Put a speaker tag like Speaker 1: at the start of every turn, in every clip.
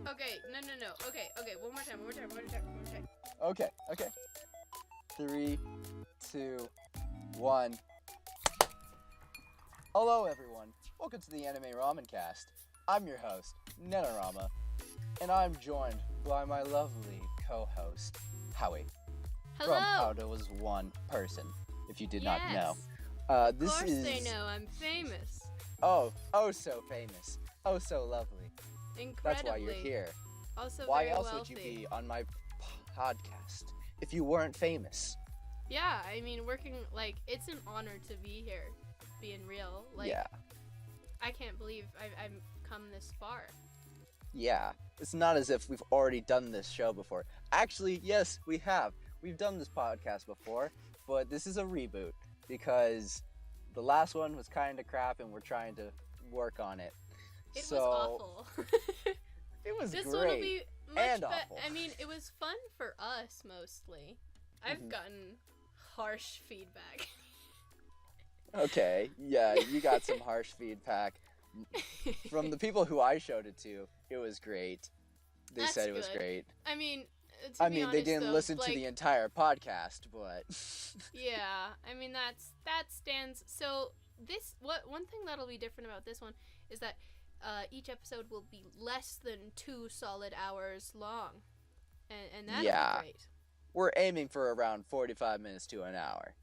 Speaker 1: Okay, no. Okay, one more time.
Speaker 2: Okay. 3, 2, 1. Hello, everyone. Welcome to the Anime Ramencast. I'm your host, Nenarama, and I'm joined by my lovely co-host, Howie.
Speaker 1: Hello!
Speaker 2: From How There Was One Person, if you did not know.
Speaker 1: Of course they know, I'm famous.
Speaker 2: Oh, so famous. Oh, so lovely.
Speaker 1: Incredibly.
Speaker 2: That's why you're here.
Speaker 1: Also
Speaker 2: Why
Speaker 1: very
Speaker 2: else
Speaker 1: wealthy.
Speaker 2: would you be on my podcast if you weren't famous?
Speaker 1: Yeah, I mean, it's an honor to be here, being real.
Speaker 2: Yeah.
Speaker 1: I can't believe I've come this far.
Speaker 2: Yeah, it's not as if we've already done this show before. Actually, yes, we have. We've done this podcast before, but this is a reboot because the last one was kind of crap and we're trying to work on it.
Speaker 1: It was awful.
Speaker 2: It was
Speaker 1: this
Speaker 2: great
Speaker 1: one will be much
Speaker 2: and awful.
Speaker 1: I mean, it was fun for us mostly. I've gotten harsh feedback.
Speaker 2: Okay, yeah, you got some harsh feedback. From the people who I showed it to, it was great. They said it was great.
Speaker 1: I mean,
Speaker 2: they didn't listen to the entire podcast, but
Speaker 1: yeah, I mean that stands. So one thing that'll be different about this one is that each episode will be less than 2 solid hours long, and that'll be great.
Speaker 2: We're aiming for around 45 minutes to an hour.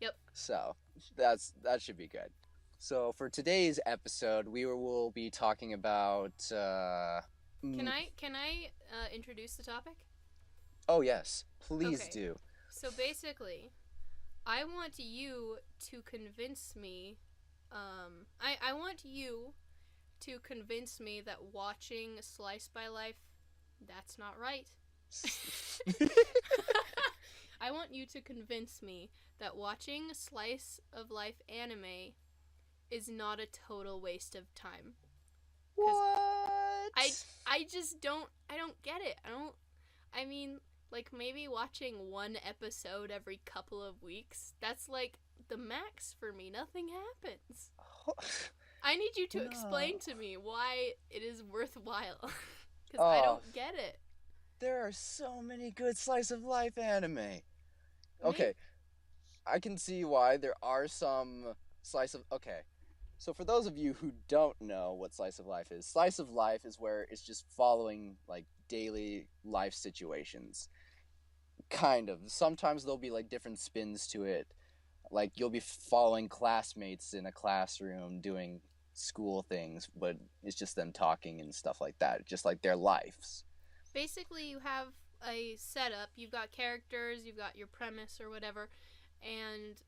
Speaker 1: Yep.
Speaker 2: So that should be good. So for today's episode, we will be talking about.
Speaker 1: Can I introduce the topic?
Speaker 2: Oh yes, please do.
Speaker 1: So basically, I want you to convince me. I want you to convince me that watching Slice by Life, that's not right. I want you to convince me that watching Slice of Life anime is not a total waste of time.
Speaker 2: What?
Speaker 1: I just don't get it. I mean, like, maybe watching one episode every couple of weeks, that's like the max for me. Nothing happens. I need you to explain to me why it is worthwhile. Because I don't get it.
Speaker 2: There are so many good slice of life anime. Okay, I can see why there are some slice of... Okay, so for those of you who don't know what slice of life is where it's just following, like, daily life situations. Kind of. Sometimes there'll be, like, different spins to it. Like, you'll be following classmates in a classroom doing school things, but it's just them talking and stuff like that, just like their lives.
Speaker 1: Basically, you have a setup, you've got characters, you've got your premise or whatever, and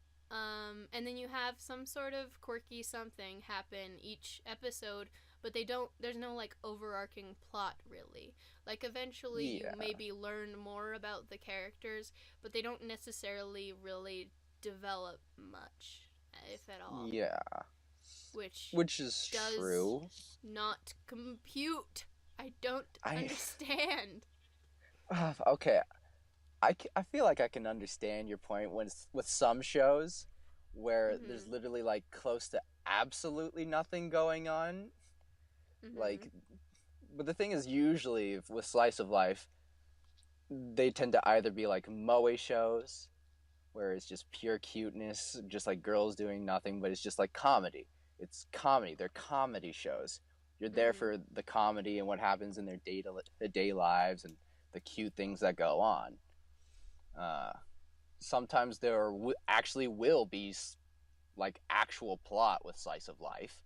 Speaker 1: then you have some sort of quirky something happen each episode, but there's no, like, overarching plot, really. Like, eventually you maybe learn more about the characters, but they don't necessarily really develop much, if at all.
Speaker 2: Yeah. Which is true.
Speaker 1: Not compute. I don't understand.
Speaker 2: Okay. I feel like I can understand your point with some shows where there's literally, like, close to absolutely nothing going on. Like, but the thing is, usually with slice of life, they tend to either be like moe shows, where it's just pure cuteness, just like girls doing nothing, but it's just like comedy. It's comedy. They're comedy shows. You're there for the comedy and what happens in their day lives and the cute things that go on. Sometimes there actually will be, like, actual plot with slice of life,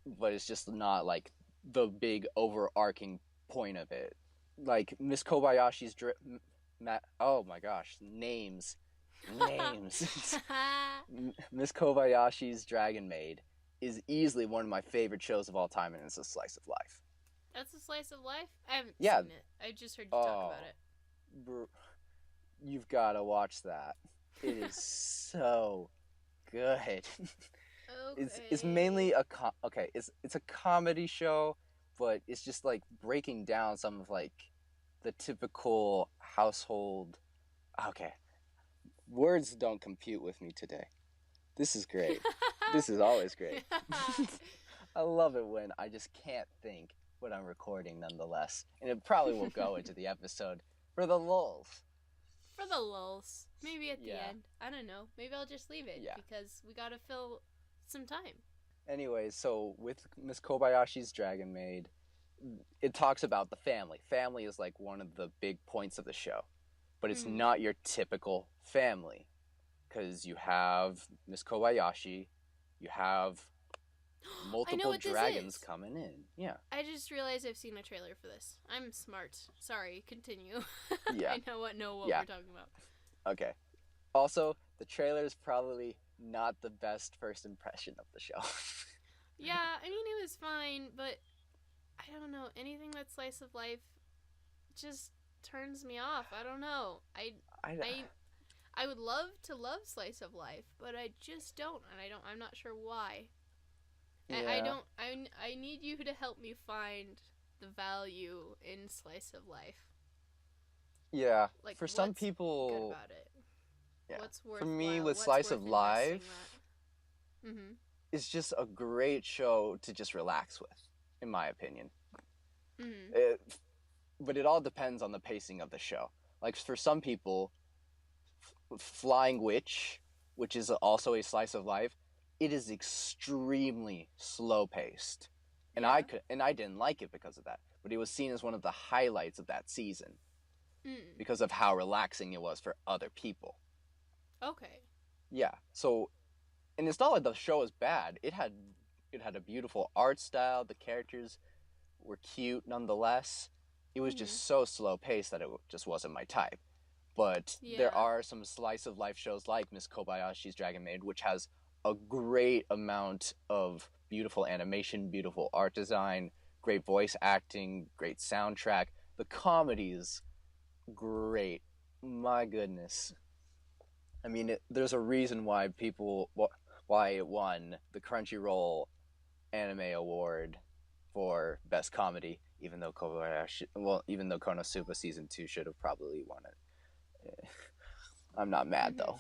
Speaker 2: but it's just not, like, the big overarching point of it. Like Miss Kobayashi's oh my gosh, names. Miss Kobayashi's Dragon Maid is easily one of my favorite shows of all time, and it's a slice of life.
Speaker 1: That's a slice of life? I haven't seen it. I just heard you talk about it.
Speaker 2: You've got to watch that. It is so good.
Speaker 1: Okay.
Speaker 2: It's mainly it's a comedy show, but it's just, like, breaking down some of, like, the typical household. Okay, words don't compute with me today. This is great. This is always great. I love it when I just can't think when I'm recording, nonetheless. And it probably will go into the episode for the lulz.
Speaker 1: For the lulz. Maybe at the
Speaker 2: Yeah.
Speaker 1: end. I don't know. Maybe I'll just leave it
Speaker 2: Yeah.
Speaker 1: because we gotta fill some time.
Speaker 2: Anyways, so with Miss Kobayashi's Dragon Maid, it talks about the family. Family is like one of the big points of the show. But it's not your typical family. Because you have Miss Kobayashi, you have multiple dragons coming in. Yeah.
Speaker 1: I just realized I've seen a trailer for this. I'm smart. Sorry, continue.
Speaker 2: Yeah.
Speaker 1: I know what we're talking about.
Speaker 2: Okay. Also, the trailer is probably not the best first impression of the show.
Speaker 1: Yeah, I mean, it was fine, but I don't know. Anything that's slice of life just turns me off. I don't know. I would love to love slice of life, but I just don't, and I'm not sure why.
Speaker 2: Yeah.
Speaker 1: I need you to help me find the value in slice of life.
Speaker 2: Yeah.
Speaker 1: Like,
Speaker 2: for some
Speaker 1: what's
Speaker 2: people,
Speaker 1: good about it?
Speaker 2: yeah.
Speaker 1: What's worth
Speaker 2: For me, with slice of life, it's just a great show to just relax with, in my opinion. But it all depends on the pacing of the show. Like, for some people, Flying Witch, which is also a slice of life, it is extremely slow paced, and I didn't like it because of that. But it was seen as one of the highlights of that season because of how relaxing it was for other people.
Speaker 1: Okay.
Speaker 2: Yeah. So, and it's not like the show is bad. It had a beautiful art style. The characters were cute nonetheless. It was just so slow paced that it just wasn't my type. But there are some slice of life shows like Miss Kobayashi's Dragon Maid, which has a great amount of beautiful animation, beautiful art design, great voice acting, great soundtrack. The comedy is great. My goodness. I mean, there's a reason why it won the Crunchyroll Anime Award for Best Comedy, even though Konosuba Season 2 should have probably won it. I'm not mad though.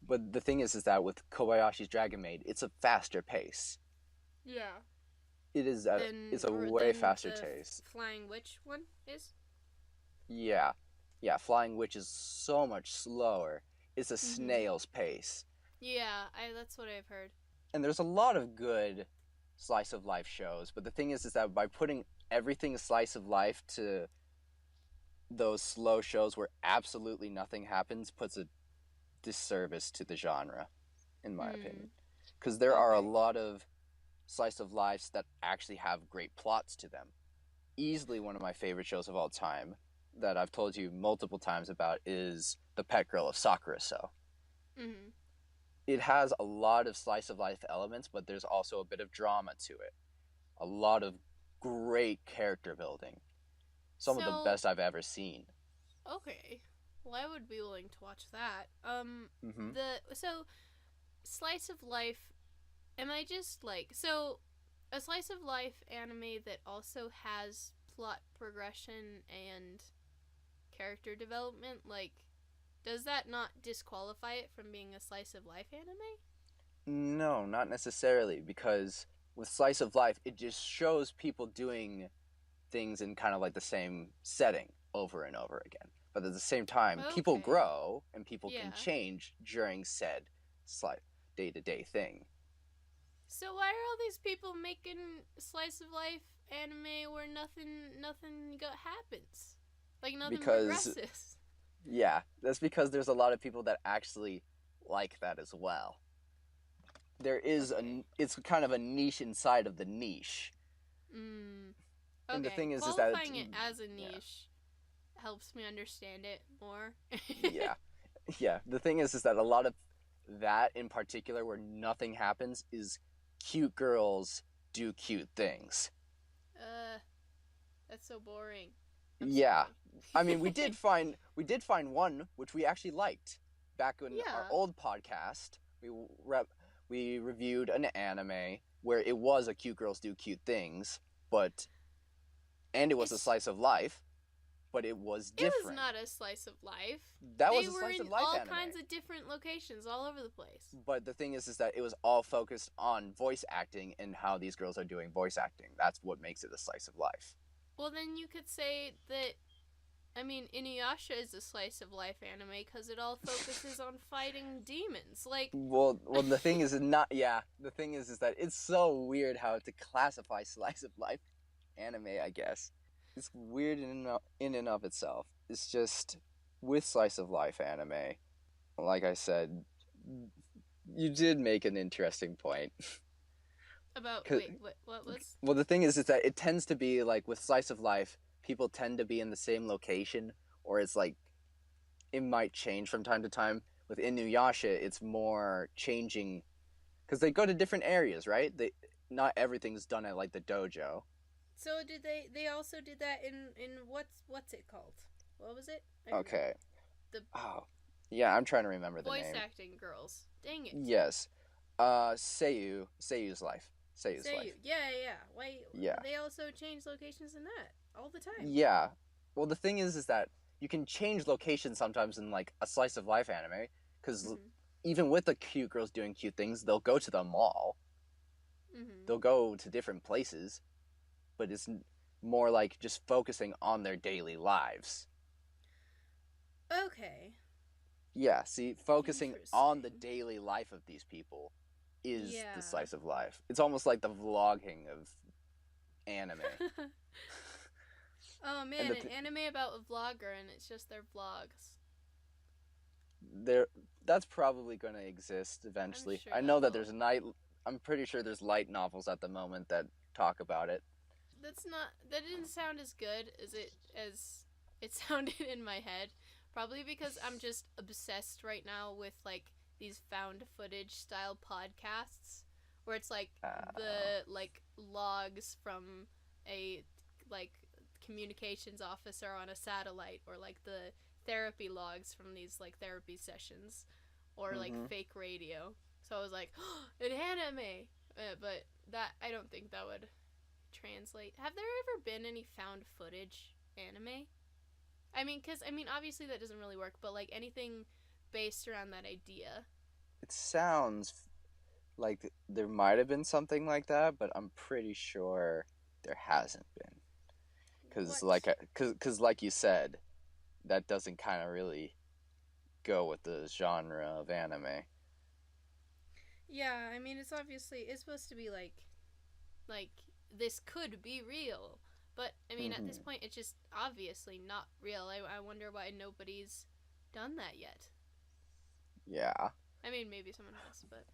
Speaker 2: But the thing is that with Kobayashi's Dragon Maid, it's a faster pace.
Speaker 1: Yeah.
Speaker 2: It is. It's a way faster pace.
Speaker 1: Flying Witch one is?
Speaker 2: Yeah. Flying Witch is so much slower. It's a snail's pace.
Speaker 1: Yeah, that's what I've heard.
Speaker 2: And there's a lot of good slice of life shows, but the thing is that by putting everything slice of life to those slow shows where absolutely nothing happens puts a disservice to the genre, in my opinion. Because there are a lot of slice of lives that actually have great plots to them. Easily one of my favorite shows of all time that I've told you multiple times about is The Pet Girl of Sakura So. It has a lot of slice of life elements, but there's also a bit of drama to it. A lot of great character building. Some of the best I've ever seen.
Speaker 1: Okay. Well, I would be willing to watch that. So slice of life, am I just like, so a slice of life anime that also has plot progression and character development, like, does that not disqualify it from being a slice of life anime?
Speaker 2: No, not necessarily, because with slice of life, it just shows people doing things in kind of like the same setting over and over again. But at the same time, people grow and people can change during said day-to-day thing.
Speaker 1: So why are all these people making slice of life anime where nothing happens? Like nothing progresses?
Speaker 2: Yeah, that's because there's a lot of people that actually like that as well. There is it's kind of a niche inside of the niche. And the thing is that
Speaker 1: qualifying it as a niche helps me understand it more.
Speaker 2: Yeah. The thing is that a lot of that in particular, where nothing happens, is cute girls do cute things.
Speaker 1: That's so boring.
Speaker 2: I mean, we did find one which we actually liked back in our old podcast. We reviewed an anime where it was a cute girls do cute things, and it was a slice of life, but it was
Speaker 1: It
Speaker 2: different.
Speaker 1: was not a slice of life.
Speaker 2: That
Speaker 1: They
Speaker 2: was a
Speaker 1: were
Speaker 2: slice
Speaker 1: in
Speaker 2: of life
Speaker 1: all
Speaker 2: anime.
Speaker 1: kinds of different locations all over the place.
Speaker 2: But the thing is that it was all focused on voice acting and how these girls are doing voice acting. That's what makes it a slice of life.
Speaker 1: Well, then you could say that, I mean, Inuyasha is a slice of life anime because it all focuses on fighting demons. Like,
Speaker 2: Well, the thing is not. Yeah, the thing is that it's so weird how to classify slice of life anime. I guess it's weird in and of itself. It's just with slice of life anime. Like I said, you did make an interesting point.
Speaker 1: about, wait, what was?
Speaker 2: Well, the thing is that it tends to be like with slice of life, people tend to be in the same location, or it's like it might change from time to time. With Inuyasha, it's more changing because they go to different areas, right? Not everything's done at like the dojo.
Speaker 1: So did they also did that in what's it called? What was it?
Speaker 2: Okay.
Speaker 1: The
Speaker 2: yeah, I'm trying to remember the name.
Speaker 1: voice acting girls. Dang it.
Speaker 2: Yes. Seiyu's life. Seiyu's life.
Speaker 1: Yeah. Why?
Speaker 2: Yeah.
Speaker 1: They also change locations in that all the time.
Speaker 2: Yeah. Well, the thing is that you can change locations sometimes in like a slice of life anime because even with the cute girls doing cute things, they'll go to the mall. They'll go to different places, but it's more like just focusing on their daily lives.
Speaker 1: Okay.
Speaker 2: Yeah, see, focusing on the daily life of these people is the slice of life. It's almost like the vlogging of anime.
Speaker 1: Oh man, an anime about a vlogger and it's just their vlogs.
Speaker 2: That's probably going to exist eventually.
Speaker 1: Sure
Speaker 2: I know that there's I'm pretty sure there's light novels at the moment that talk about it.
Speaker 1: That didn't sound as good as it sounded in my head. Probably because I'm just obsessed right now with like these found footage style podcasts where it's like the like logs from a like communications officer on a satellite, or like the therapy logs from these like therapy sessions, or like fake radio. So I was like, an anime, but that I don't think that would translate. Have there ever been any found footage anime? I mean, obviously that doesn't really work, but like anything based around that idea.
Speaker 2: It sounds like there might have been something like that, but I'm pretty sure there hasn't been. Because like you said, that doesn't kind of really go with the genre of anime.
Speaker 1: Yeah, I mean, it's supposed to be like this could be real. But, I mean, at this point, it's just obviously not real. I wonder why nobody's done that yet.
Speaker 2: Yeah.
Speaker 1: I mean, maybe someone has, but...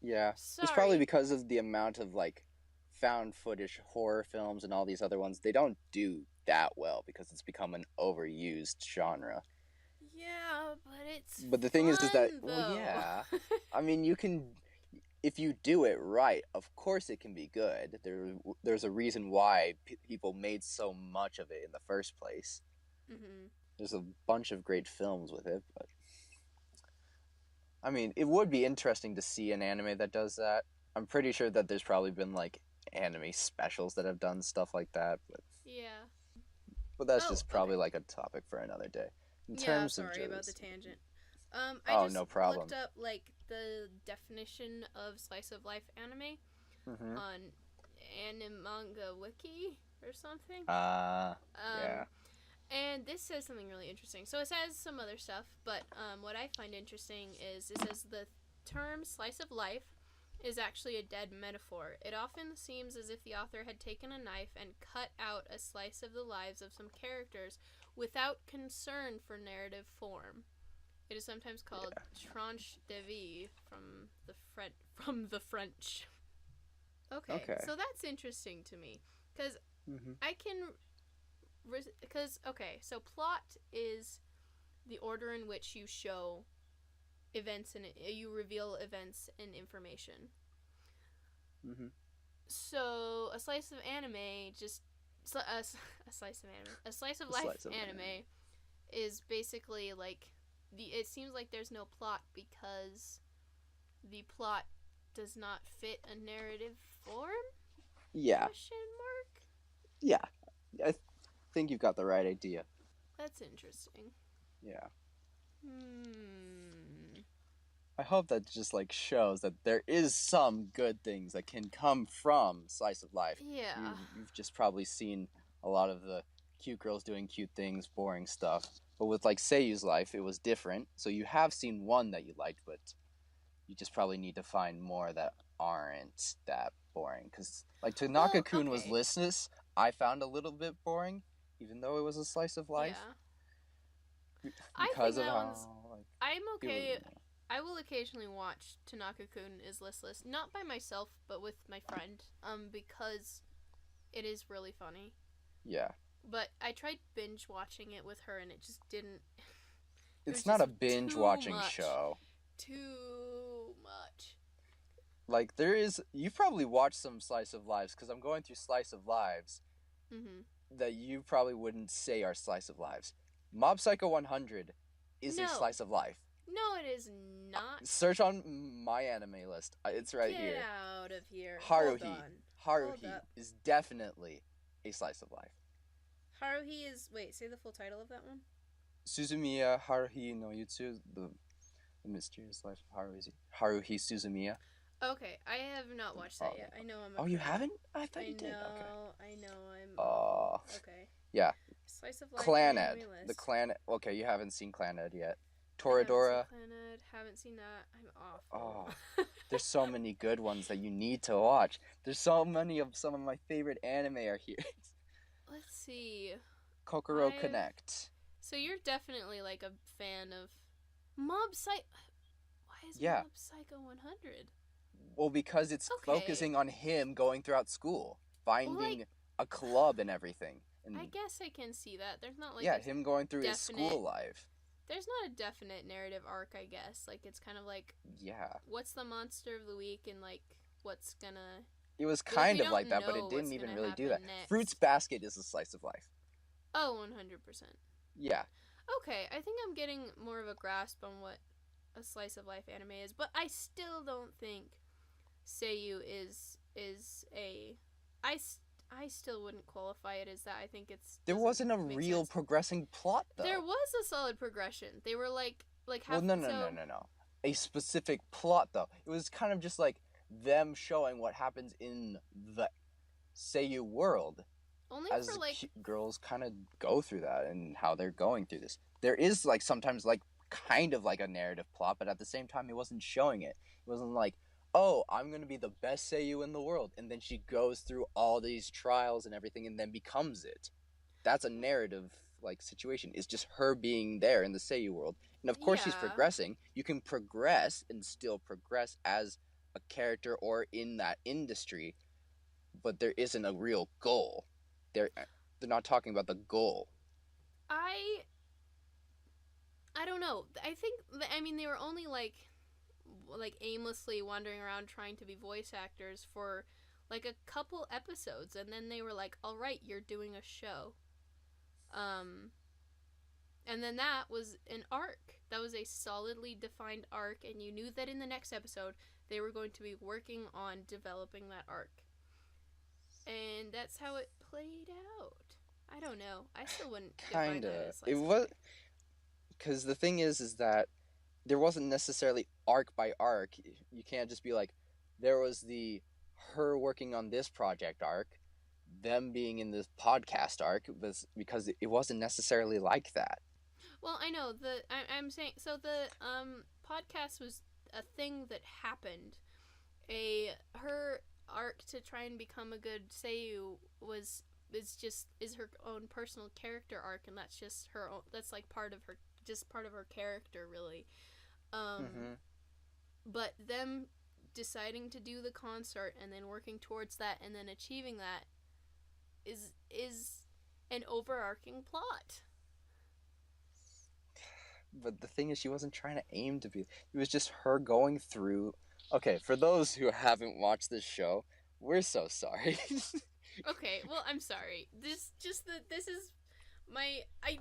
Speaker 2: Yeah.
Speaker 1: Sorry.
Speaker 2: It's probably because of the amount of, like, found footage horror films and all these other ones. They don't do that well because it's become an overused genre.
Speaker 1: Yeah, but it's
Speaker 2: But the thing is that...
Speaker 1: though.
Speaker 2: Well, yeah. I mean, you can... If you do it right, of course it can be good. There's a reason why people made so much of it in the first place. There's a bunch of great films with it, but I mean, it would be interesting to see an anime that does that. I'm pretty sure that there's probably been like anime specials that have done stuff like that, but
Speaker 1: yeah.
Speaker 2: But that's just probably like a topic for another day. In terms
Speaker 1: sorry
Speaker 2: of
Speaker 1: about the tangent. I just
Speaker 2: no problem.
Speaker 1: looked up like the definition of slice of life anime on Animanga Wiki or something.
Speaker 2: Yeah.
Speaker 1: And this says something really interesting. So it says some other stuff, but what I find interesting is it says the term slice of life is actually a dead metaphor. It often seems as if the author had taken a knife and cut out a slice of the lives of some characters without concern for narrative form. It is sometimes called tranche de vie from the French. Okay, so that's interesting to me because I can. So plot is the order in which you show events and you reveal events and information. So a slice of anime, a slice of life anime is basically like it seems like there's no plot because the plot does not fit a narrative form?
Speaker 2: Yeah.
Speaker 1: Question mark?
Speaker 2: Yeah. I think you've got the right idea.
Speaker 1: That's interesting.
Speaker 2: Yeah.
Speaker 1: Hmm.
Speaker 2: I hope that just like shows that there is some good things that can come from slice of life.
Speaker 1: Yeah.
Speaker 2: You've just probably seen a lot of the cute girls doing cute things, boring stuff. But with like Seiyu's life, it was different. So you have seen one that you liked, but you just probably need to find more that aren't that boring. Because like
Speaker 1: Well,
Speaker 2: Tanaka-kun was
Speaker 1: okay.
Speaker 2: listless. I found a little bit boring, even though it was a slice of life,
Speaker 1: Yeah. I think
Speaker 2: because of
Speaker 1: that
Speaker 2: how
Speaker 1: one's.
Speaker 2: like
Speaker 1: I'm
Speaker 2: it was.
Speaker 1: okay. I will occasionally watch Tanaka-kun is Listless, not by myself, but with my friend, because it is really funny.
Speaker 2: Yeah.
Speaker 1: But I tried binge watching it with her, and it just didn't. It was
Speaker 2: It's not
Speaker 1: just
Speaker 2: a binge
Speaker 1: too
Speaker 2: watching
Speaker 1: much.
Speaker 2: show.
Speaker 1: Too much.
Speaker 2: Like there is, you've probably watched some slice of lives because I'm going through slice of lives
Speaker 1: Mhm.
Speaker 2: that you probably wouldn't say are slice of lives. Mob Psycho 100 is a
Speaker 1: No.
Speaker 2: slice of life.
Speaker 1: No, it is not.
Speaker 2: Search on my anime list. It's right
Speaker 1: Get
Speaker 2: here.
Speaker 1: out of here. Hold
Speaker 2: Haruhi.
Speaker 1: on. Hold
Speaker 2: Haruhi
Speaker 1: up.
Speaker 2: is definitely a slice of life.
Speaker 1: Haruhi is. Wait, say the full title of that one.
Speaker 2: Suzumiya Haruhi no Yutsu, the mysterious life of Haruhi Suzumiya.
Speaker 1: Okay, I have not watched that yet. I know I'm.
Speaker 2: Oh, you haven't? I thought
Speaker 1: I
Speaker 2: you did. Okay.
Speaker 1: know. I know. I'm awful. Okay.
Speaker 2: Yeah.
Speaker 1: Slice of life
Speaker 2: Claned.
Speaker 1: anime
Speaker 2: The
Speaker 1: list.
Speaker 2: Clan. Okay, you haven't seen Claned yet.
Speaker 1: I haven't seen
Speaker 2: Toradora.
Speaker 1: Planet. Haven't seen that. I'm
Speaker 2: Oh,
Speaker 1: awful.
Speaker 2: there's so many good ones that you need to watch. There's so many of some of my favorite anime are here.
Speaker 1: Let's see.
Speaker 2: Kokoro Connect.
Speaker 1: So you're definitely like a fan of Mob Psycho. Why is
Speaker 2: Yeah.
Speaker 1: Mob Psycho 100?
Speaker 2: Well, because it's
Speaker 1: Okay.
Speaker 2: focusing on him going throughout school, finding
Speaker 1: like,
Speaker 2: a club and everything. And
Speaker 1: I guess I can see that. There's not like
Speaker 2: yeah, him going through his
Speaker 1: definite-
Speaker 2: school life.
Speaker 1: There's not a definite narrative arc, I guess. Like it's kind of like
Speaker 2: Yeah.
Speaker 1: what's the monster of the week and like what's gonna.
Speaker 2: It was
Speaker 1: we
Speaker 2: kind of
Speaker 1: don't
Speaker 2: like that, but
Speaker 1: know
Speaker 2: it didn't
Speaker 1: what's
Speaker 2: even
Speaker 1: gonna
Speaker 2: really do that.
Speaker 1: happen next.
Speaker 2: Fruits Basket is a slice of life.
Speaker 1: Oh, 100%.
Speaker 2: Yeah.
Speaker 1: Okay, I think I'm getting more of a grasp on what a slice of life anime is, but I still don't think Seiyu is a. I still wouldn't qualify it as that. I think it's.
Speaker 2: There
Speaker 1: doesn't
Speaker 2: wasn't a
Speaker 1: make
Speaker 2: real
Speaker 1: sense.
Speaker 2: progressing plot, though.
Speaker 1: There was a solid progression. They were like half.
Speaker 2: Well, no. A specific plot, though. It was kind of just like them showing what happens in the Seiyu world.
Speaker 1: Only
Speaker 2: as
Speaker 1: for like
Speaker 2: girls kind of go through that and how they're going through this. There is like sometimes like kind of like a narrative plot, but at the same time it wasn't showing it. It wasn't like, oh, I'm gonna be the best Seiyu in the world, and then she goes through all these trials and everything and then becomes it. That's a narrative like situation. It's just her being there in the Seiyu world. And of course she's
Speaker 1: Yeah.
Speaker 2: progressing. You can progress and still progress as a character or in that industry, but there isn't a real goal. They're not talking about the goal.
Speaker 1: I don't know. I think I mean they were only like aimlessly wandering around trying to be voice actors for like a couple episodes, and then they were like, "All right, you're doing a show." And then that was an arc. That was a solidly defined arc, and you knew that in the next episode they were going to be working on developing that arc. And that's how it played out. I don't know. I still wouldn't define that as
Speaker 2: It was because the thing is that there wasn't necessarily arc by arc. You can't just be like, there was the her working on this project arc, them being in this podcast arc, was because it wasn't necessarily like that.
Speaker 1: Well, I know I'm saying so the podcast was a thing that happened. Her arc to try and become a good Seiyu is her own personal character arc, and that's just her own, that's like part of her character really. But them deciding to do the concert and then working towards that and then achieving that is an overarching plot.
Speaker 2: But the thing is, she wasn't trying to aim to be. It was just her going through. Okay, for those who haven't watched this show, we're so sorry.
Speaker 1: Okay, well, I'm sorry. This is my I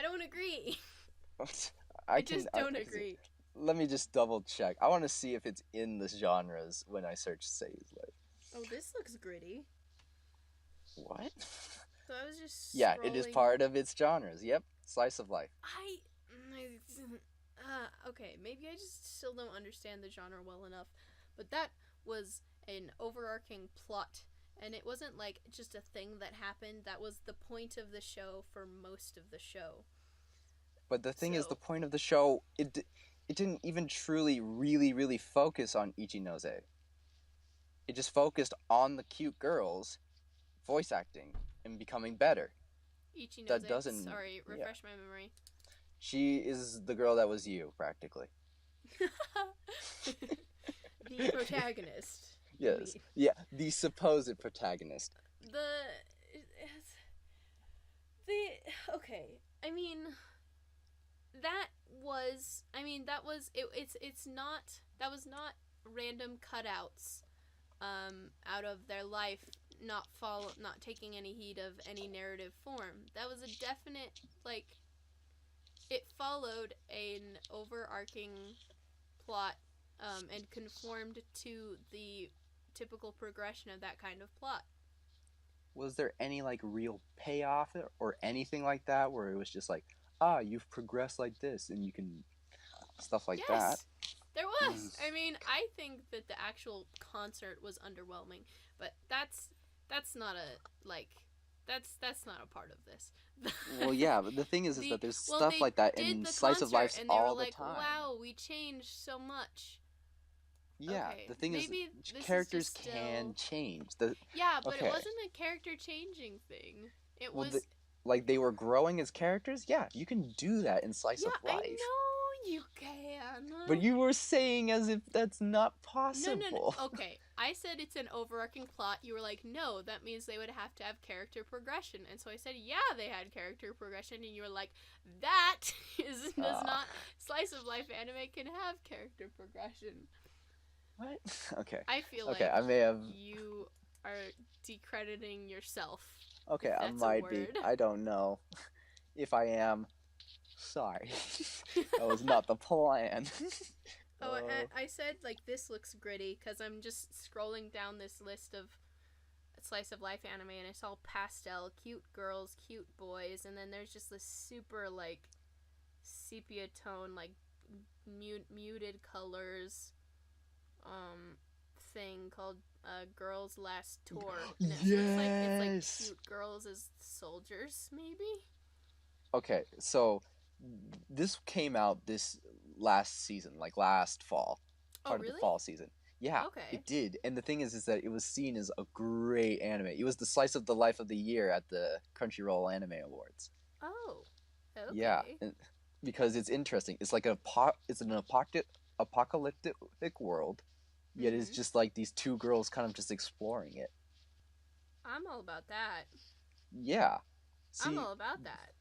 Speaker 1: don't agree. I just don't agree.
Speaker 2: Let me just double check. I want to see if it's in the genres when I search Seiyu's life.
Speaker 1: Oh, this looks gritty.
Speaker 2: What?
Speaker 1: So I was just
Speaker 2: Yeah, it is
Speaker 1: scrolling.
Speaker 2: part of its genres. Yep, slice of life.
Speaker 1: Okay, maybe I just still don't understand the genre well enough, but that was an overarching plot, and it wasn't like just a thing that happened. That was the point of the show for most of the show.
Speaker 2: But the thing is, the point of the show, it didn't even truly, really focus on Ichinose. It just focused on the cute girls voice acting and becoming better.
Speaker 1: Ichinose,
Speaker 2: That doesn't.
Speaker 1: sorry, refresh my memory.
Speaker 2: She is the girl that was you, practically.
Speaker 1: The protagonist.
Speaker 2: Yes. Yeah, the supposed protagonist.
Speaker 1: Okay. I mean, that was not random cutouts out of their life, not taking any heed of any narrative form. That was a definite, like, it followed an overarching plot and conformed to the typical progression of that kind of plot.
Speaker 2: Was there any, like, real payoff or anything like that where it was just like, you've progressed like this and you can stuff like that?
Speaker 1: There was. I mean, I think that the actual concert was underwhelming, but that's not a, like, that's not a part of this.
Speaker 2: Well, yeah, but the thing is that there's stuff like that in slice of life all the time.
Speaker 1: Wow, we changed so much.
Speaker 2: Yeah,
Speaker 1: okay,
Speaker 2: the thing is, characters can change. But
Speaker 1: it wasn't a character changing thing. It was
Speaker 2: like they were growing as characters. Yeah, you can do that in slice of life.
Speaker 1: I know you can.
Speaker 2: But you were saying as if that's not possible.
Speaker 1: No. Okay, I said it's an overarching plot. You were like, no, that means they would have to have character progression. And so I said, yeah, they had character progression. And you were like, that does not. Slice of life anime can have character progression.
Speaker 2: What? Okay.
Speaker 1: I feel like
Speaker 2: I may have...
Speaker 1: you are decrediting yourself.
Speaker 2: Okay, I might be. I don't know. If I am, sorry. That was not the plan.
Speaker 1: I said, like, this looks gritty because I'm just scrolling down this list of slice of life anime and it's all pastel, cute girls, cute boys, and then there's just this super, like, sepia tone, like, muted colors thing called Girls Last Tour. And it's like cute girls as soldiers, maybe?
Speaker 2: Okay, so this came out this last season, like last fall. Part of the fall season. Yeah, it did. And the thing is that it was seen as a great anime. It was the slice of the life of the year at the Crunchyroll Anime Awards.
Speaker 1: Oh, okay.
Speaker 2: Yeah, because it's interesting. It's like it's an apocalyptic world, yet it's just like these two girls kind of just exploring it.
Speaker 1: I'm all about that.
Speaker 2: Yeah. See,
Speaker 1: I'm all about that.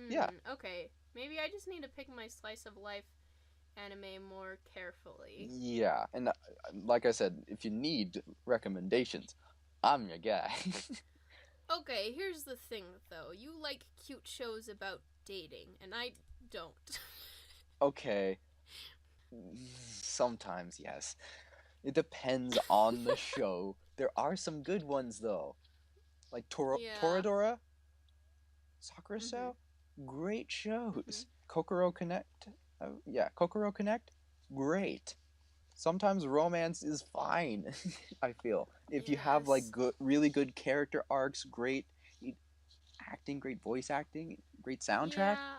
Speaker 2: Yeah.
Speaker 1: Okay, maybe I just need to pick my slice of life anime more carefully.
Speaker 2: Yeah, and like I said, if you need recommendations, I'm your guy.
Speaker 1: Okay, here's the thing, though. You like cute shows about dating, and I don't.
Speaker 2: Okay. Sometimes, yes. It depends on the show. There are some good ones, though. Like Toradora, Sakura So, great shows. Kokoro Connect, Kokoro Connect, great. Sometimes romance is fine. I feel if you have like really good character arcs, great acting, great voice acting, great soundtrack.
Speaker 1: Yeah,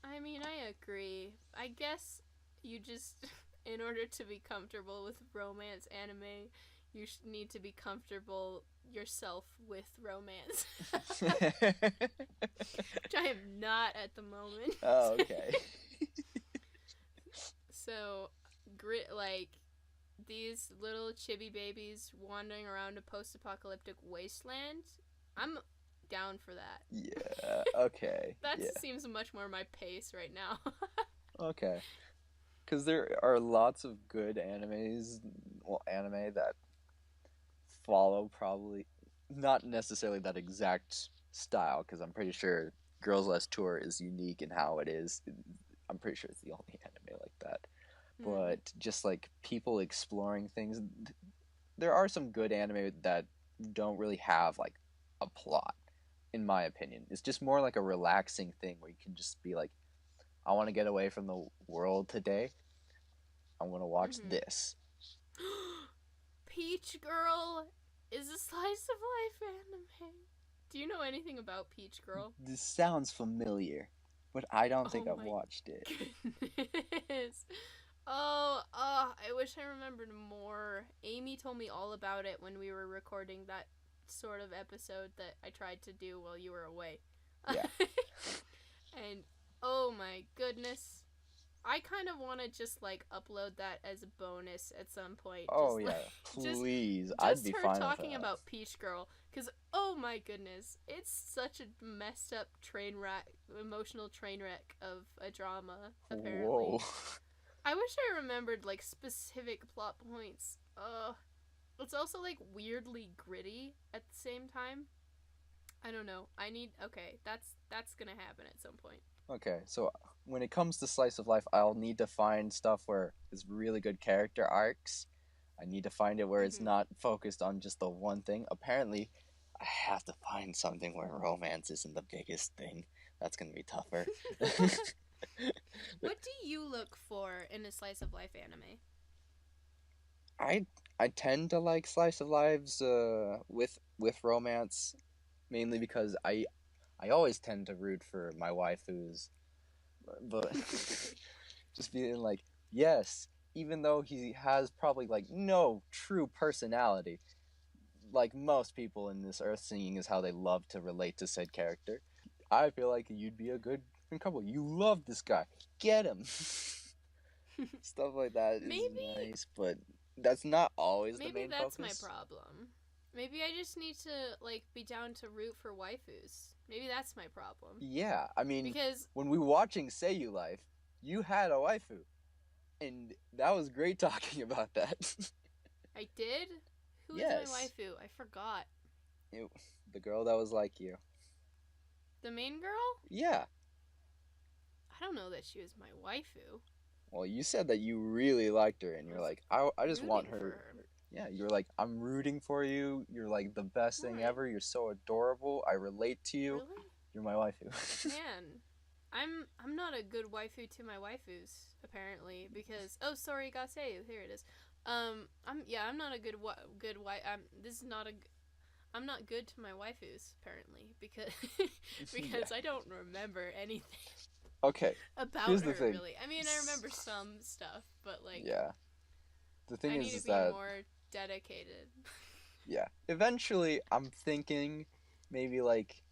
Speaker 1: I mean, I agree. I guess you just, in order to be comfortable with romance anime, you need to be comfortable yourself with romance. Which I am not at the moment.
Speaker 2: Oh, okay.
Speaker 1: So, like, these little chibi babies wandering around a post-apocalyptic wasteland, I'm down for that.
Speaker 2: Yeah, okay.
Speaker 1: That seems much more my pace right now.
Speaker 2: Okay. Because there are lots of good anime that follow probably not necessarily that exact style, because I'm pretty sure Girls Last Tour is unique in how it is. I'm pretty sure it's the only anime like that. But just like people exploring things, there are some good anime that don't really have like a plot. in my opinion. It's just more like a relaxing thing where you can just be like, I want to get away from the world today. I want to watch this.
Speaker 1: Peach Girl is a slice of life anime. Do you know anything about Peach Girl?
Speaker 2: This sounds familiar, but I don't think I've
Speaker 1: my
Speaker 2: watched it.
Speaker 1: goodness. I wish I remembered more. Amy told me all about it when we were recording that sort of episode that I tried to do while you were away.
Speaker 2: Yeah.
Speaker 1: And oh my goodness. I kind of want to just like upload that as a bonus at some point.
Speaker 2: Oh
Speaker 1: just,
Speaker 2: yeah,
Speaker 1: like,
Speaker 2: please.
Speaker 1: just
Speaker 2: I'd be
Speaker 1: her
Speaker 2: fine with
Speaker 1: talking
Speaker 2: that.
Speaker 1: about Peach Girl, because oh my goodness, it's such a messed up emotional train wreck of a drama. Apparently,
Speaker 2: Whoa.
Speaker 1: I wish I remembered like specific plot points. It's also like weirdly gritty at the same time. I don't know. That's gonna happen at some point.
Speaker 2: Okay, so when it comes to slice of life, I'll need to find stuff where it's really good character arcs. I need to find it where it's not focused on just the one thing. Apparently, I have to find something where romance isn't the biggest thing. That's gonna be tougher.
Speaker 1: What do you look for in a slice of life anime?
Speaker 2: I tend to like slice of lives with romance, mainly because I always tend to root for my waifus, but just being like, yes, even though he has probably like no true personality, like most people in this earth, seeing is how they love to relate to said character. I feel like you'd be a good couple. You love this guy, get him. Stuff like that is nice, but that's not always the main focus.
Speaker 1: Maybe that's my problem. Maybe I just need to like be down to root for waifus. Maybe that's my problem.
Speaker 2: Yeah, I mean,
Speaker 1: because
Speaker 2: when we were watching Seiyu Life, you had a waifu, and that was great talking about that.
Speaker 1: I did? Who was my waifu? I forgot.
Speaker 2: The girl that was like you.
Speaker 1: The main girl?
Speaker 2: Yeah.
Speaker 1: I don't know that she was my waifu.
Speaker 2: Well, you said that you really liked her, and you're like, I just want her. Yeah, you're like, I'm rooting for you. You're like the best thing ever. You're so adorable. I relate to you.
Speaker 1: Really?
Speaker 2: You're my waifu.
Speaker 1: Man, I'm not a good waifu to my waifus apparently because sorry, Gaseyu. Here it is. I'm not a I'm not good to my waifus apparently because I don't remember anything.
Speaker 2: Okay.
Speaker 1: About
Speaker 2: here's
Speaker 1: her
Speaker 2: the thing.
Speaker 1: really. I mean, I remember some stuff, but like
Speaker 2: yeah. The thing
Speaker 1: I need
Speaker 2: is
Speaker 1: to be
Speaker 2: that
Speaker 1: more dedicated.
Speaker 2: Yeah. Eventually, I'm thinking maybe like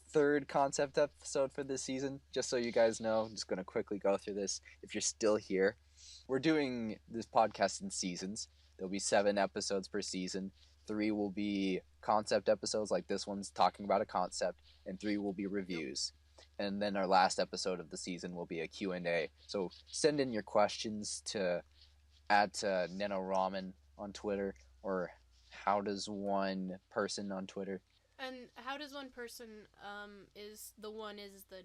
Speaker 2: third concept episode for this season. Just so you guys know, I'm just gonna quickly go through this. If you're still here, we're doing this podcast in seasons. There'll be 7 episodes per season. 3 will be concept episodes, like this one's talking about a concept, and 3 will be reviews. And then our last episode of the season will be a Q&A. So send in your questions to @NenoRamen on Twitter, or how does one person on Twitter.
Speaker 1: And how does one person is the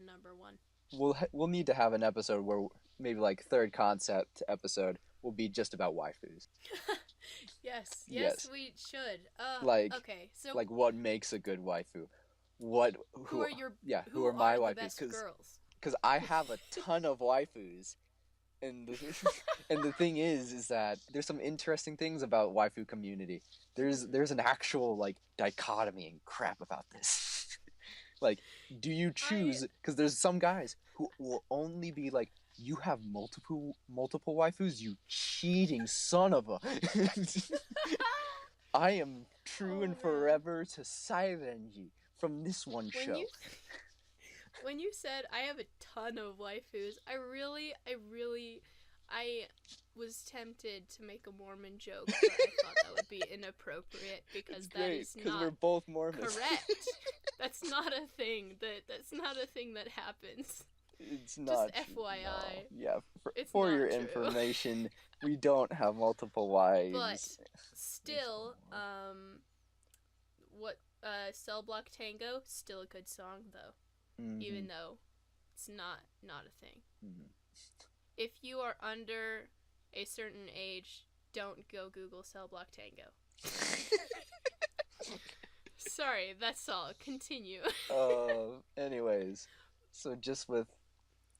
Speaker 1: number one?
Speaker 2: We'll need to have an episode where maybe like third concept episode will be just about waifus.
Speaker 1: Yes, we should. Okay, so
Speaker 2: like what makes a good waifu? Who are my waifus? Because I have a ton of waifus, and the thing is that there's some interesting things about waifu community. There's an actual like dichotomy and crap about this. Like, do you choose? Because there's some guys who will only be like, you have multiple waifus, you cheating son of a. I am true and forever to Sairenji from this one show.
Speaker 1: When you said I have a ton of waifus, I was tempted to make a Mormon joke, but I thought that would be inappropriate because that is not
Speaker 2: we're both Mormons.
Speaker 1: Correct. That's not a thing. That's not a thing that happens.
Speaker 2: It's not.
Speaker 1: Just FYI.
Speaker 2: No. Yeah, for your information, we don't have multiple wives.
Speaker 1: But still, Cell Block Tango, still a good song though, even though it's not a thing. Mm-hmm. If you are under a certain age, don't go Google Cell Block Tango. Sorry, that's all. Continue.
Speaker 2: Anyways, so just with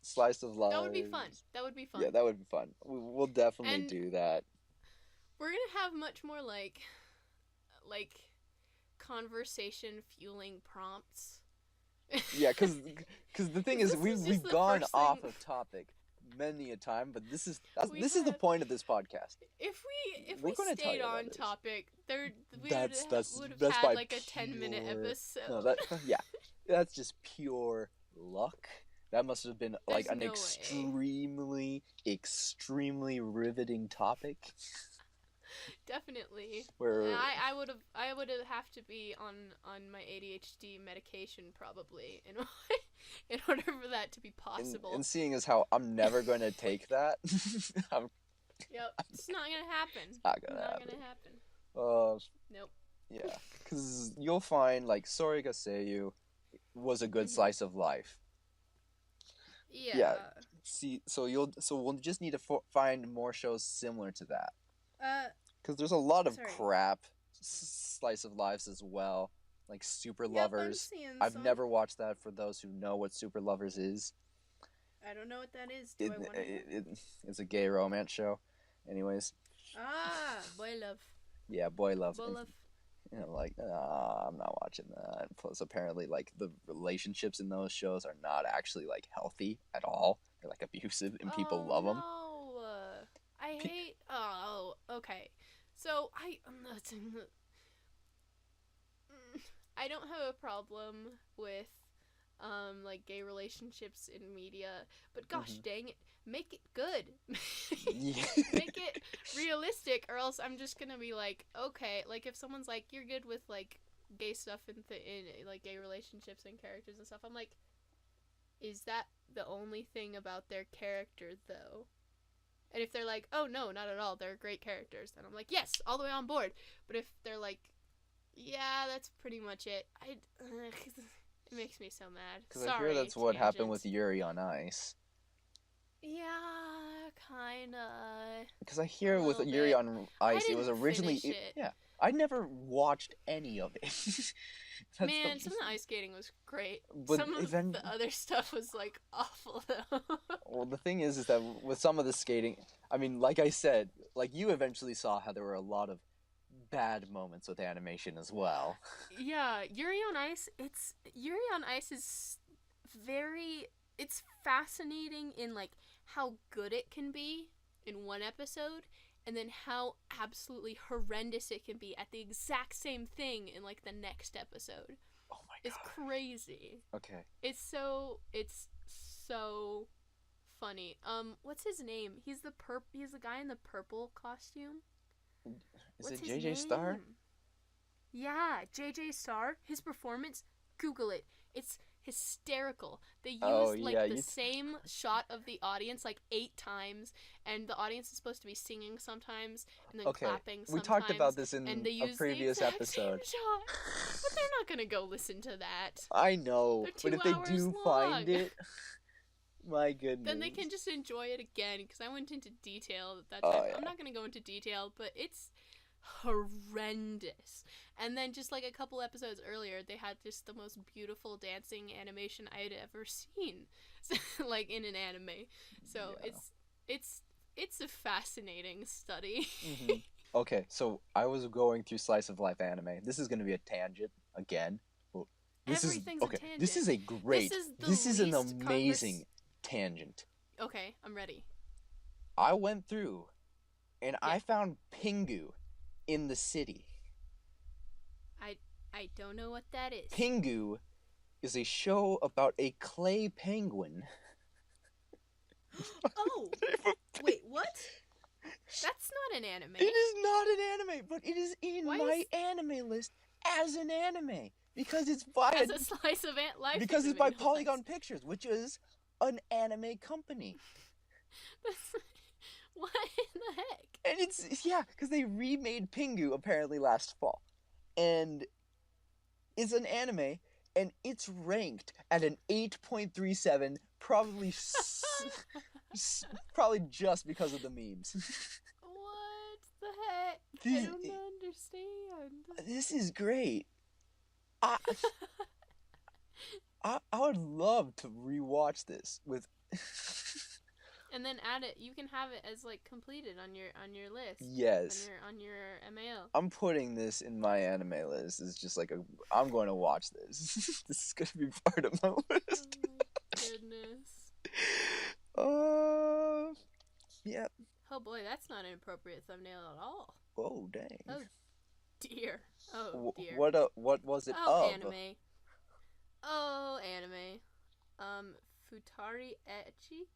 Speaker 2: slice of life.
Speaker 1: That would be fun. That would be fun.
Speaker 2: Yeah, that would be fun. We'll definitely do that.
Speaker 1: We're gonna have much more like conversation fueling prompts.
Speaker 2: Yeah, because the thing is, we've gone off of topic many a time, but this is the point of this podcast.
Speaker 1: If we stayed on topic, we would have had like a 10-minute episode.
Speaker 2: No, that's just pure luck. That must have been like an extremely riveting topic.
Speaker 1: Definitely.
Speaker 2: Where
Speaker 1: I would have to be on my ADHD medication probably in order for that to be possible.
Speaker 2: And seeing as how I'm never going to take that,
Speaker 1: Yep, it's not gonna happen.
Speaker 2: It's not gonna happen.
Speaker 1: Nope.
Speaker 2: Yeah, because you'll find like Sorry Gaseyu was a good slice of life. Yeah. See, so we'll just need to find more shows similar to that. Because there's a lot of crap slice of lives as well, like Super Lovers. I've never watched that. For those who know what Super Lovers is,
Speaker 1: I don't know what that is. Do I want to?
Speaker 2: It's a gay romance show. Anyways.
Speaker 1: Boy love.
Speaker 2: Yeah, boy love.
Speaker 1: Boy love.
Speaker 2: You know, like, I'm not watching that. Plus, apparently, like, the relationships in those shows are not actually, like, healthy at all. They're, like, abusive, and people love them.
Speaker 1: No. I hate... Oh, okay. So, I don't have a problem with, like, gay relationships in media, but gosh dang it, make it good. Make it realistic, or else I'm just gonna be like, okay, like, if someone's like, you're good with, like, gay stuff in like, gay relationships and characters and stuff, I'm like, is that the only thing about their character, though? And if they're like, oh, no, not at all, they're great characters, then I'm like, yes, all the way on board. But if they're like, yeah, that's pretty much it, it makes me so mad.
Speaker 2: Because I hear that's what happened with Yuri on Ice.
Speaker 1: Yeah, kinda.
Speaker 2: Because I hear with Yuri on Ice, it was originally... Yeah, I never watched any of it.
Speaker 1: Man, some of the ice skating was great. But some of the other stuff was, like, awful, though.
Speaker 2: Well, the thing is that with some of the skating... I mean, like I said, like, you eventually saw how there were a lot of bad moments with animation as well.
Speaker 1: Yeah, Yuri on Ice is very... It's fascinating in, like, how good it can be in one episode, and then how absolutely horrendous it can be at the exact same thing in, like, the next episode.
Speaker 2: Oh my god.
Speaker 1: It's crazy.
Speaker 2: Okay.
Speaker 1: It's so funny. What's his name? He's the guy in the purple costume.
Speaker 2: Is it JJ Starr?
Speaker 1: Yeah, JJ Starr. His performance, Google it. It's hysterical. They used the same shot of the audience like 8 times, and the audience is supposed to be singing sometimes and then clapping sometimes.
Speaker 2: We talked about this in a previous episode.
Speaker 1: But they're not gonna go listen to that.
Speaker 2: I know, but if they do find it, my goodness.
Speaker 1: Then they can just enjoy it again, because I went into detail that time. I'm not gonna go into detail, but it's horrendous. And then just like a couple episodes earlier, they had just the most beautiful dancing animation I had ever seen, like in an anime. So it's a fascinating study.
Speaker 2: Okay, so I was going through slice of life anime. This is going to be a tangent again.
Speaker 1: Everything's a tangent.
Speaker 2: This is a great. This is an amazing tangent.
Speaker 1: Okay, I'm ready.
Speaker 2: I went through, and I found Pingu in the city.
Speaker 1: I don't know what that is.
Speaker 2: Pingu is a show about a clay penguin.
Speaker 1: Oh! Wait, what? That's not an anime.
Speaker 2: It is not an anime, but it is in my anime list as an anime. Because it's by
Speaker 1: as a slice of life.
Speaker 2: Because it's by Polygon Pictures, which is an anime company.
Speaker 1: What in the heck?
Speaker 2: And because they remade Pingu apparently last fall. And it's an anime, and it's ranked at an 8.37, probably probably just because of the memes.
Speaker 1: What the heck? I don't understand.
Speaker 2: This is great. I, I would love to rewatch this with.
Speaker 1: And then add it. You can have it as like completed on your list.
Speaker 2: Yes.
Speaker 1: On your MAO.
Speaker 2: I'm putting this in my anime list. It's just like I'm going to watch this. This is going to be part of my list.
Speaker 1: Oh my goodness.
Speaker 2: Yeah.
Speaker 1: Oh boy, that's not an appropriate thumbnail at all.
Speaker 2: Oh dang.
Speaker 1: Oh dear. Oh dear.
Speaker 2: What was it
Speaker 1: Oh,
Speaker 2: of?
Speaker 1: anime. Oh, anime. Futari Echi?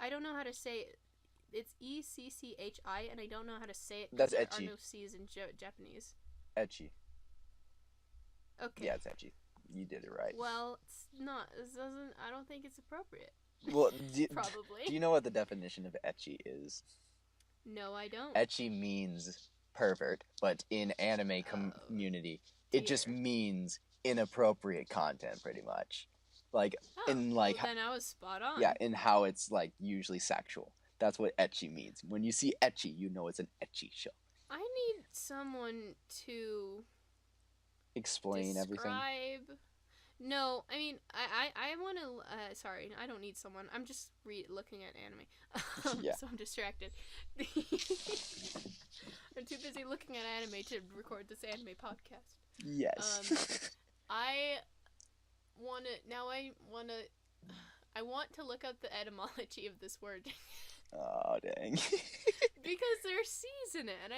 Speaker 1: I don't know how to say it. It's Ecchi, and I don't know how to say it.
Speaker 2: That's
Speaker 1: there
Speaker 2: ecchi.
Speaker 1: are no C's in Japanese.
Speaker 2: Ecchi.
Speaker 1: Okay.
Speaker 2: Yeah, it's ecchi. You did it right.
Speaker 1: Well, it's not. This doesn't. I don't think it's appropriate.
Speaker 2: Well,
Speaker 1: probably.
Speaker 2: Do you know what the definition of ecchi is?
Speaker 1: No, I don't.
Speaker 2: Ecchi means pervert, but in anime community, it just means inappropriate content, pretty much. Like in like.
Speaker 1: Well, then I was spot on.
Speaker 2: Yeah, in how it's like usually sexual. That's what ecchi means. When you see ecchi, you know it's an ecchi show.
Speaker 1: I need someone to
Speaker 2: explain everything.
Speaker 1: No, I mean, I want to. Sorry, I don't need someone. I'm just looking at anime.
Speaker 2: Yeah.
Speaker 1: So I'm distracted. I'm too busy looking at anime to record this anime podcast.
Speaker 2: Yes.
Speaker 1: I want to look up the etymology of this word.
Speaker 2: Oh, dang.
Speaker 1: Because there's C's in it, and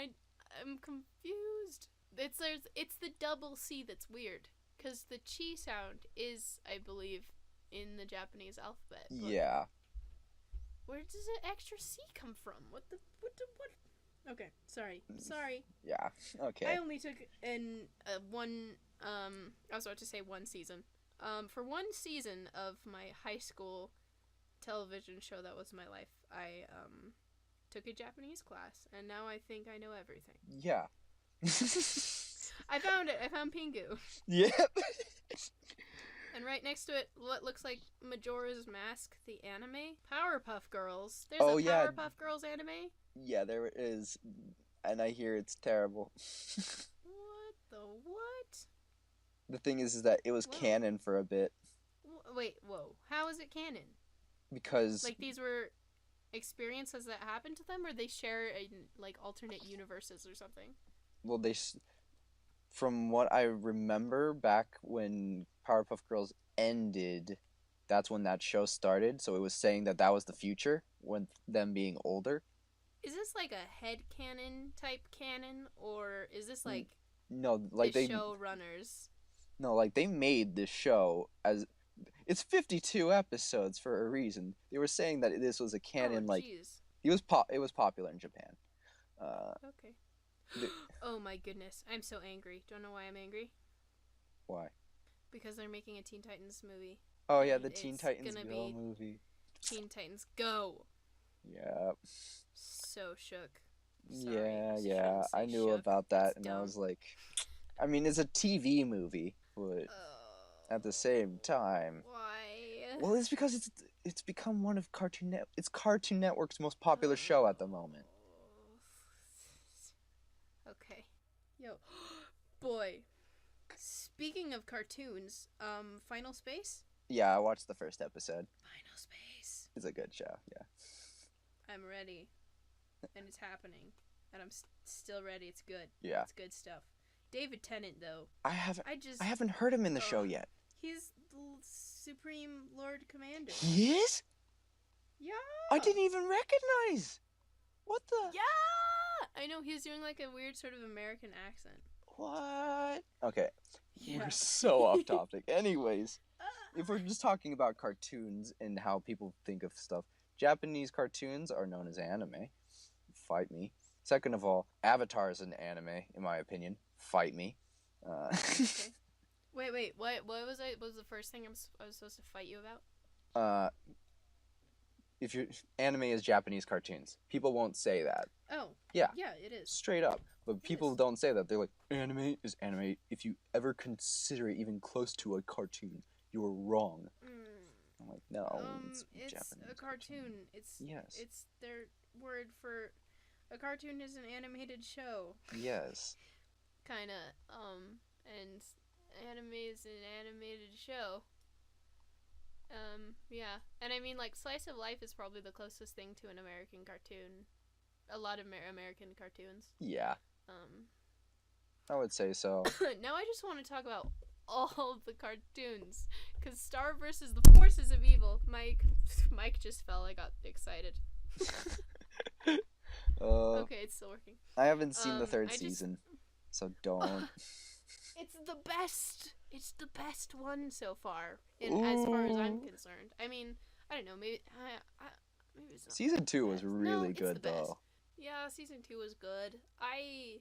Speaker 1: I'm confused. It's the double C that's weird. Because the chi sound is, I believe, in the Japanese alphabet.
Speaker 2: Yeah.
Speaker 1: Where does the extra C come from? What? Okay, sorry.
Speaker 2: Yeah, okay.
Speaker 1: I only took in one, I was about to say one season. For one season of my high school television show that was my life, I, took a Japanese class, and now I think I know everything.
Speaker 2: Yeah.
Speaker 1: I found it. I found Pingu.
Speaker 2: Yep.
Speaker 1: And right next to it, what looks like Majora's Mask, the anime. Powerpuff Girls. There's a Powerpuff Girls anime?
Speaker 2: Yeah, there is. And I hear it's terrible.
Speaker 1: What the what?
Speaker 2: The thing is that it was canon for a bit.
Speaker 1: Wait, whoa. How is it canon?
Speaker 2: Because...
Speaker 1: like, these were experiences that happened to them, or they share, like, alternate universes or something?
Speaker 2: Well, from what I remember, back when Powerpuff Girls ended, that's when that show started. So it was saying that was the future, when them being older.
Speaker 1: Is this like a headcanon type canon, or is this like
Speaker 2: no, like
Speaker 1: the showrunners?
Speaker 2: No, like they made this show as it's 52 episodes for a reason. They were saying that this was a canon. It was popular in Japan.
Speaker 1: Okay. Oh my goodness, I'm so angry. Don't know why I'm angry.
Speaker 2: Why?
Speaker 1: Because they're making a Teen Titans movie.
Speaker 2: Oh yeah, the Teen Titans Go movie.
Speaker 1: Teen Titans Go.
Speaker 2: Yeah.
Speaker 1: So shook. Sorry,
Speaker 2: yeah. I knew about that, and I was like, I mean, it's a TV movie, but at the same time.
Speaker 1: Why?
Speaker 2: Well, it's because it's become one of Cartoon Network's most popular show at the moment.
Speaker 1: Okay. Yo. Boy. Speaking of cartoons, Final Space?
Speaker 2: Yeah, I watched the first episode.
Speaker 1: Final Space.
Speaker 2: It's a good show, yeah.
Speaker 1: I'm ready. And it's happening. And I'm still ready. It's good.
Speaker 2: Yeah.
Speaker 1: It's good stuff. David Tennant, though.
Speaker 2: I haven't heard him in the show yet.
Speaker 1: He's the Supreme Lord Commander.
Speaker 2: He is?
Speaker 1: Yeah.
Speaker 2: I didn't even recognize. What the?
Speaker 1: Yeah. I know, he's doing like a weird sort of American accent.
Speaker 2: What? Okay. Yeah. We're so off topic. Anyways, if we're just talking about cartoons and how people think of stuff, Japanese cartoons are known as anime. Fight me. Second of all, Avatar is an anime, in my opinion. Fight me.
Speaker 1: Okay. Wait. What was the first thing I was supposed to fight you about?
Speaker 2: If your anime is Japanese cartoons, people won't say that.
Speaker 1: Oh.
Speaker 2: Yeah.
Speaker 1: Yeah, it is.
Speaker 2: Straight up. But people don't say that. They're like, anime is anime. If you ever consider it even close to a cartoon, you're wrong. I'm like, no, it's Japanese
Speaker 1: a cartoon. It's their word for a cartoon is an animated show.
Speaker 2: Yes.
Speaker 1: Kinda, and anime is an animated show. Yeah. And I mean, like, slice of life is probably the closest thing to an American cartoon. A lot of American cartoons.
Speaker 2: Yeah. I would say so.
Speaker 1: Now I just want to talk about all the cartoons. Because Star versus the Forces of Evil. Mike just fell. I got excited. Okay, it's still working.
Speaker 2: I haven't seen the third season, so don't.
Speaker 1: It's the best. It's the best one so far, as far as I'm concerned. I mean, I don't know. Maybe it's not.
Speaker 2: Season 2 was really good, though.
Speaker 1: Yeah, season 2 was good. I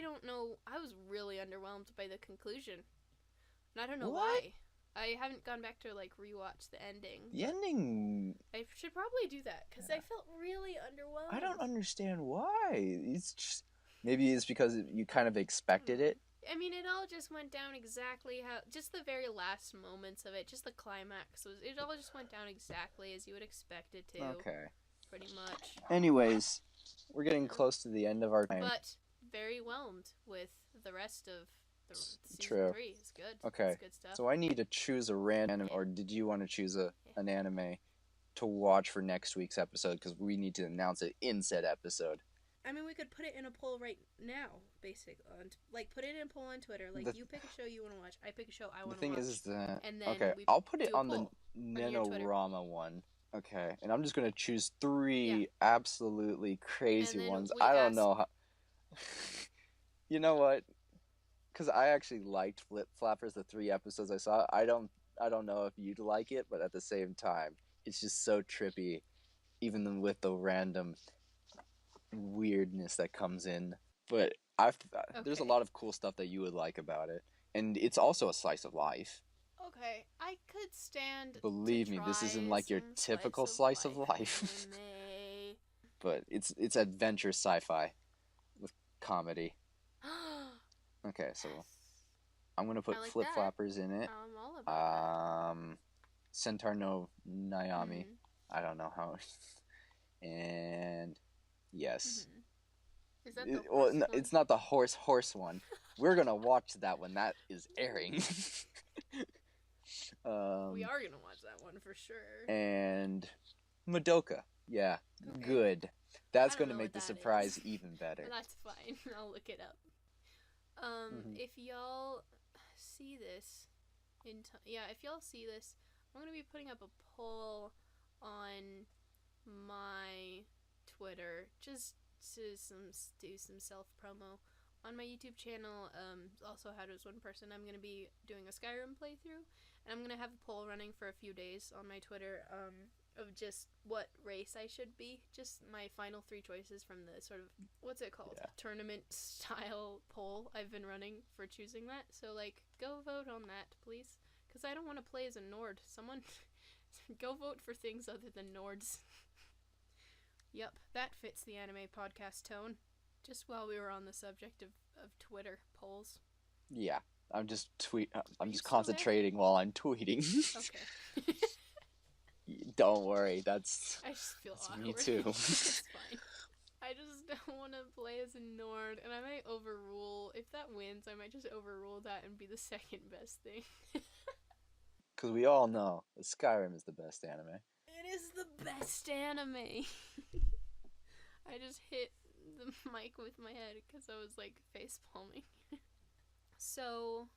Speaker 1: don't know. I was really underwhelmed by the conclusion, and I don't know why. I haven't gone back to like rewatch the ending.
Speaker 2: The ending.
Speaker 1: I should probably do that because I felt really underwhelmed.
Speaker 2: I don't understand why. It's just maybe it's because you kind of expected it.
Speaker 1: I mean, it all just went down exactly how. Just the very last moments of it, just the climax it all just went down exactly as you would expect it to.
Speaker 2: Okay.
Speaker 1: Pretty much.
Speaker 2: Anyways, we're getting close to the end of our time.
Speaker 1: But very whelmed with the rest of the season
Speaker 2: True.
Speaker 1: 3. It's good.
Speaker 2: Okay.
Speaker 1: It's good stuff.
Speaker 2: So I need to choose a random anime, or did you want to choose an anime to watch for next week's episode? Because we need to announce it in said episode.
Speaker 1: I mean, we could put it in a poll right now, basically. Like, put it in a poll on Twitter. Like, you pick a show you want to watch. I pick a show I want to watch.
Speaker 2: The thing is that...
Speaker 1: And then
Speaker 2: okay, I'll put it on the Nanorama one. Okay, and I'm just going to choose 3 absolutely crazy ones. I don't know how... You know what? Because I actually liked Flip Flappers, the 3 episodes I saw. I don't know if you'd like it, but at the same time, it's just so trippy, even with the random weirdness that comes in. But there's a lot of cool stuff that you would like about it, and it's also a slice of life.
Speaker 1: Okay, I could stand.
Speaker 2: Believe me, this isn't like your typical slice of life. But it's adventure sci-fi with comedy. Okay, so I'm gonna put Flip Flappers in it.
Speaker 1: I'm all about that.
Speaker 2: Centaur no Nayami. I don't know how. And yes.
Speaker 1: Is that the horse one?
Speaker 2: It's not the horse one. We're gonna watch that one. That is airing.
Speaker 1: We are gonna watch that one for sure.
Speaker 2: And Madoka. Yeah, good. That's gonna make the surprise even better.
Speaker 1: That's fine. I'll look it up. If y'all see this, if y'all see this, I'm gonna be putting up a poll on my Twitter just to do some self promo on my YouTube channel. Also, How Does One Person? I'm gonna be doing a Skyrim playthrough, and I'm gonna have a poll running for a few days on my Twitter. Of just what race I should be. Just my final 3 choices from the sort of, what's it called? Tournament style poll I've been running for choosing that. So, like, go vote on that, please. Because I don't want to play as a Nord. Someone, go vote for things other than Nords. Yep, that fits the anime podcast tone. Just while we were on the subject of Twitter polls. Yeah,
Speaker 2: I'm just concentrating while I'm tweeting.
Speaker 1: Okay.
Speaker 2: Don't worry, I just
Speaker 1: feel awkward.
Speaker 2: Me too.
Speaker 1: It's fine. I just don't want to play as a Nord, and I might overrule. If that wins, I might just overrule that and be the second best thing.
Speaker 2: Because we all know that Skyrim is the best anime.
Speaker 1: It is the best anime. I just hit the mic with my head because I was like face palming. So,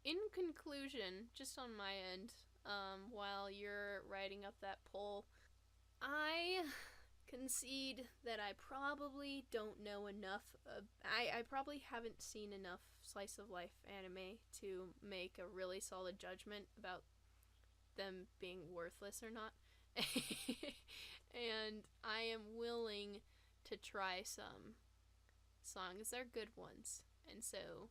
Speaker 1: in conclusion, just on my end, while you're writing up that poll, I concede that I probably don't know enough. I probably haven't seen enough slice of life anime to make a really solid judgment about them being worthless or not. And I am willing to try some songs. They're good ones. And so,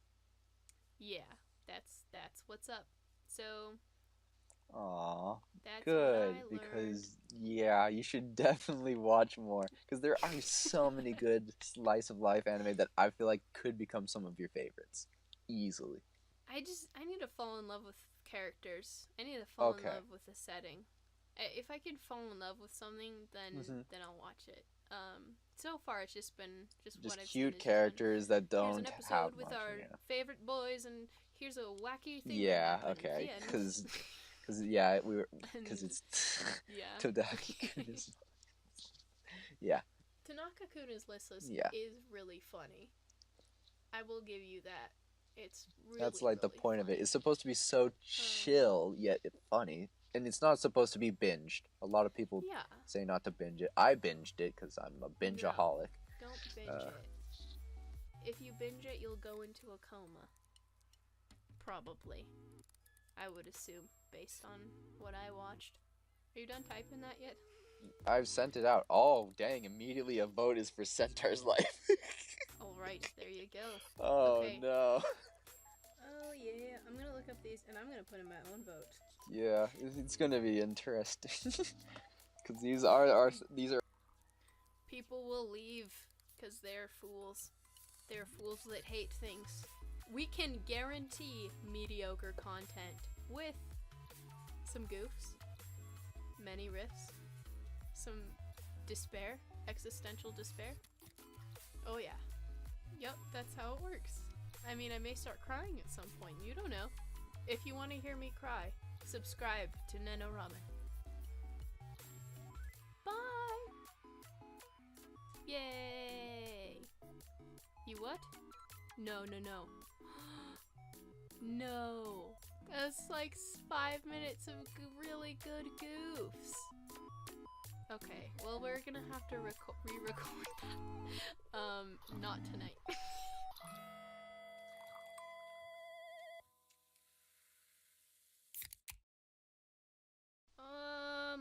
Speaker 1: yeah, that's what's up. So,
Speaker 2: aww,
Speaker 1: that's
Speaker 2: good, because you should definitely watch more, because there are so many good slice of life anime that I feel like could become some of your favorites easily. I need to fall in love with characters. I need to fall in love with the setting. If I could fall in love with something, then I'll watch it.
Speaker 1: So far it's just been
Speaker 2: Just
Speaker 1: what I've
Speaker 2: cute
Speaker 1: seen is
Speaker 2: characters that
Speaker 1: here's an
Speaker 2: don't have
Speaker 1: episode with
Speaker 2: much.
Speaker 1: our
Speaker 2: Yeah.
Speaker 1: favorite boys, and here's a wacky thing
Speaker 2: Yeah.
Speaker 1: that happened.
Speaker 2: Okay.
Speaker 1: The end.
Speaker 2: Because yeah, because
Speaker 1: And
Speaker 2: it's
Speaker 1: yeah.
Speaker 2: Todaki-kun is. Yeah.
Speaker 1: Tanaka-kuna's list
Speaker 2: Yeah.
Speaker 1: is really funny. I will give you that. It's really,
Speaker 2: That's like the
Speaker 1: really
Speaker 2: point of it.
Speaker 1: funny.
Speaker 2: It's supposed to be so chill yet it's funny, and it's not supposed to be binged. A lot of people
Speaker 1: Yeah.
Speaker 2: say not to binge it. I binged it because I'm a bingeaholic.
Speaker 1: No, don't binge it. If you binge it, you'll go into a coma. Probably. I would assume, based on what I watched. Are you done typing that yet?
Speaker 2: I've sent it out. Oh, dang, immediately a vote is for Centaur's life.
Speaker 1: Alright, there you go.
Speaker 2: Oh,
Speaker 1: Okay.
Speaker 2: no.
Speaker 1: Oh, yeah. I'm gonna look up these, and I'm gonna put in my own vote.
Speaker 2: Yeah, it's gonna be interesting. Because these are...
Speaker 1: People will leave, because they're fools. They're fools that hate things. We can guarantee mediocre content with some goofs, many riffs, some despair, existential despair. Oh yeah. Yep, that's how it works. I mean, I may start crying at some point. You don't know. If you want to hear me cry, subscribe to Neno Ramen. Bye! Yay! You what? No. No. That's like 5 minutes of really good goofs. Okay, well, we're gonna have to re-record that. Not tonight.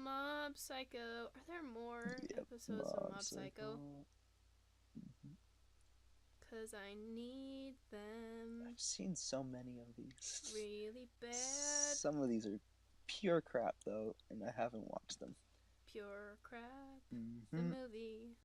Speaker 1: Mob Psycho. Are there more episodes of Mob Psycho? Because I need them.
Speaker 2: I've seen so many of these.
Speaker 1: Really bad.
Speaker 2: Some of these are pure crap, though, and I haven't watched them.
Speaker 1: Pure crap. The movie.